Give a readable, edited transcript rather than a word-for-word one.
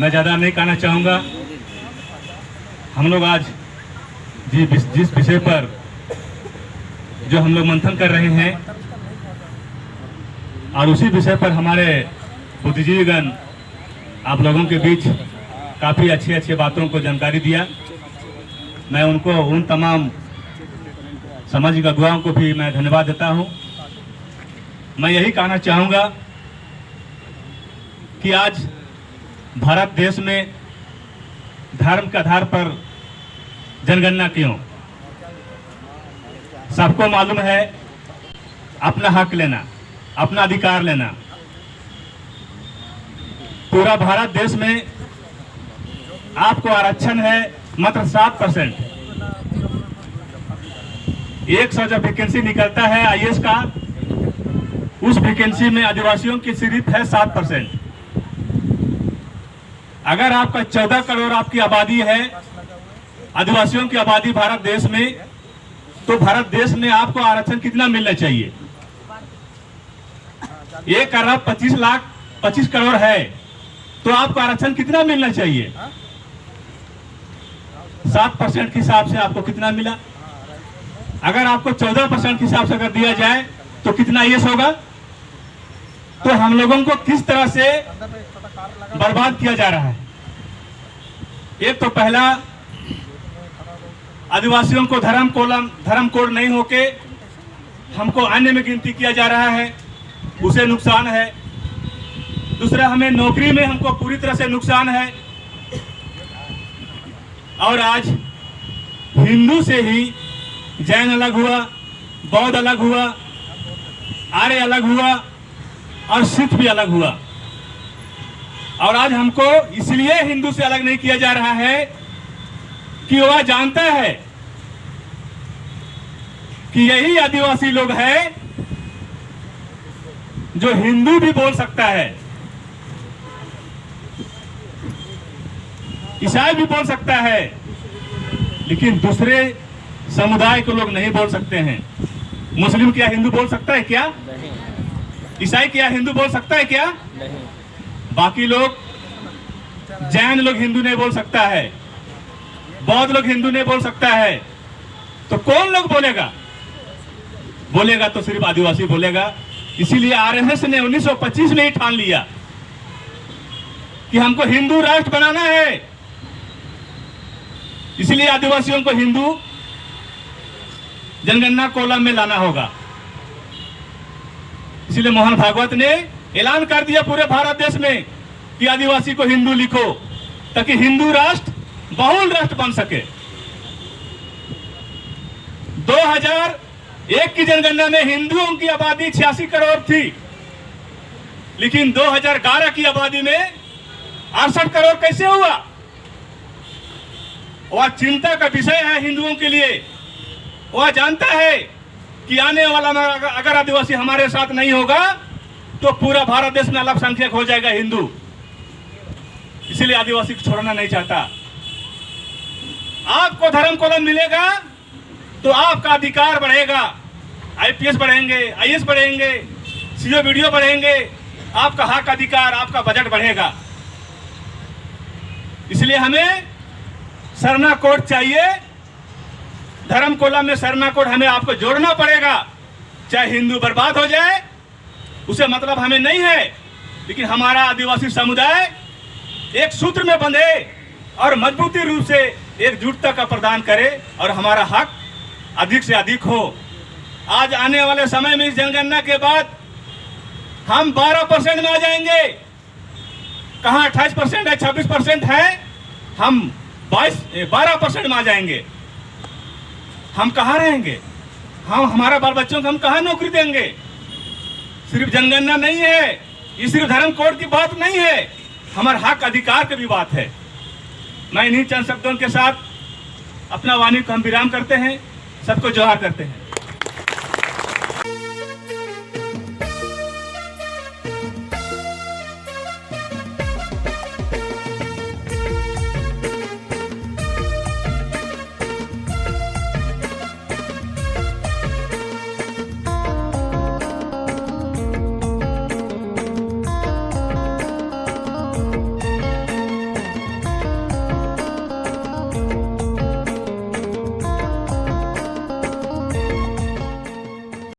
मैं ज़्यादा नहीं कहना चाहूँगा। हम लोग आज जिस विषय पर जो हम लोग मंथन कर रहे हैं और उसी विषय पर हमारे बुद्धिजीवीगण आप लोगों के बीच काफ़ी अच्छी बातों को जानकारी दिया। मैं उनको, उन तमाम सामाजिक अगुवाओं को भी मैं धन्यवाद देता हूं। मैं यही कहना चाहूँगा कि आज भारत देश में धर्म के आधार पर जनगणना क्यों? सबको मालूम है अपना हक लेना, अपना अधिकार लेना। पूरा भारत देश में आपको आरक्षण है मात्र 7%। 100 जब वैकेंसी निकलता है आईएएस का, उस वैकेंसी में आदिवासियों की सिर्फ है 7%। अगर आपका 14 करोड़ आपकी आबादी है, आदिवासियों की आबादी भारत देश में, तो भारत देश में आपको आरक्षण कितना मिलना चाहिए? 1 अरब 25 करोड़ है, तो आपको आरक्षण कितना मिलना चाहिए? 7% के हिसाब से आपको कितना मिला? अगर आपको 14% के हिसाब से अगर दिया जाए तो कितना ये होगा? तो हम लोगों को किस तरह से बर्बाद किया जा रहा है। एक तो पहला, आदिवासियों को धर्म कोड नहीं होके हमको अन्य में गिनती किया जा रहा है, उसे नुकसान है। दूसरा, हमें नौकरी में हमको पूरी तरह से नुकसान है। और आज हिंदू से ही जैन अलग हुआ, बौद्ध अलग हुआ, आर्य अलग हुआ और सिख भी अलग हुआ। और आज हमको इसलिए हिंदू से अलग नहीं किया जा रहा है कि वह जानता है कि यही आदिवासी लोग हैं जो हिंदू भी बोल सकता है, ईसाई भी बोल सकता है, लेकिन दूसरे समुदाय को लोग नहीं बोल सकते हैं। मुस्लिम क्या हिंदू बोल सकता है क्या? ईसाई क्या हिंदू बोल सकता है क्या? बाकी लोग, जैन लोग हिंदू नहीं बोल सकता है, बौद्ध लोग हिंदू नहीं बोल सकता है, तो कौन लोग बोलेगा? बोलेगा तो सिर्फ आदिवासी बोलेगा। इसीलिए आरएसएस ने 1925 में ही ठान लिया कि हमको हिंदू राष्ट्र बनाना है। इसलिए आदिवासियों को हिंदू जनगणना कॉलम में लाना होगा। इसलिए मोहन भागवत ने ऐलान कर दिया पूरे भारत देश में कि आदिवासी को हिंदू लिखो, ताकि हिंदू राष्ट्र बहुल राष्ट्र बन सके। 2001 की जनगणना में हिंदुओं की आबादी 86 करोड़ थी, लेकिन 2011 की आबादी में 68 करोड़ कैसे हुआ? वह चिंता का विषय है हिंदुओं के लिए। वह जानता है कि आने वाला में अगर आदिवासी हमारे साथ नहीं होगा तो पूरा भारत देश में अल्पसंख्यक हो जाएगा हिंदू। इसीलिए आदिवासी को छोड़ना नहीं चाहता। आपको धर्म कोलम मिलेगा तो आपका अधिकार बढ़ेगा, आईपीएस बढ़ेंगे, आईएएस बढ़ेंगे, सीओ वीडियो बढ़ेंगे, आपका हक अधिकार, आपका बजट बढ़ेगा। इसलिए हमें सरना कोड चाहिए। धर्म कोलम में सरना कोड हमें आपको जोड़ना पड़ेगा। चाहे हिंदू बर्बाद हो जाए, उसे मतलब हमें नहीं है, लेकिन हमारा आदिवासी समुदाय एक सूत्र में बंधे और मजबूती रूप से एकजुटता का प्रदान करे और हमारा हक अधिक से अधिक हो। आज आने वाले समय में इस जनगणना के बाद हम 12% में आ जाएंगे। कहाँ 28% है, 26% है, हम 12% में आ जाएंगे। हम कहाँ रहेंगे? हम हमारा बाल बच्चों को हम कहाँ नौकरी देंगे? सिर्फ जनगणना नहीं है, ये सिर्फ धर्म कोड की बात नहीं है, हमारे हक अधिकार की भी बात है। मैं इन्हीं चंद शब्दों के साथ अपना वाणी को हम विराम करते हैं। सबको जोहार करते हैं।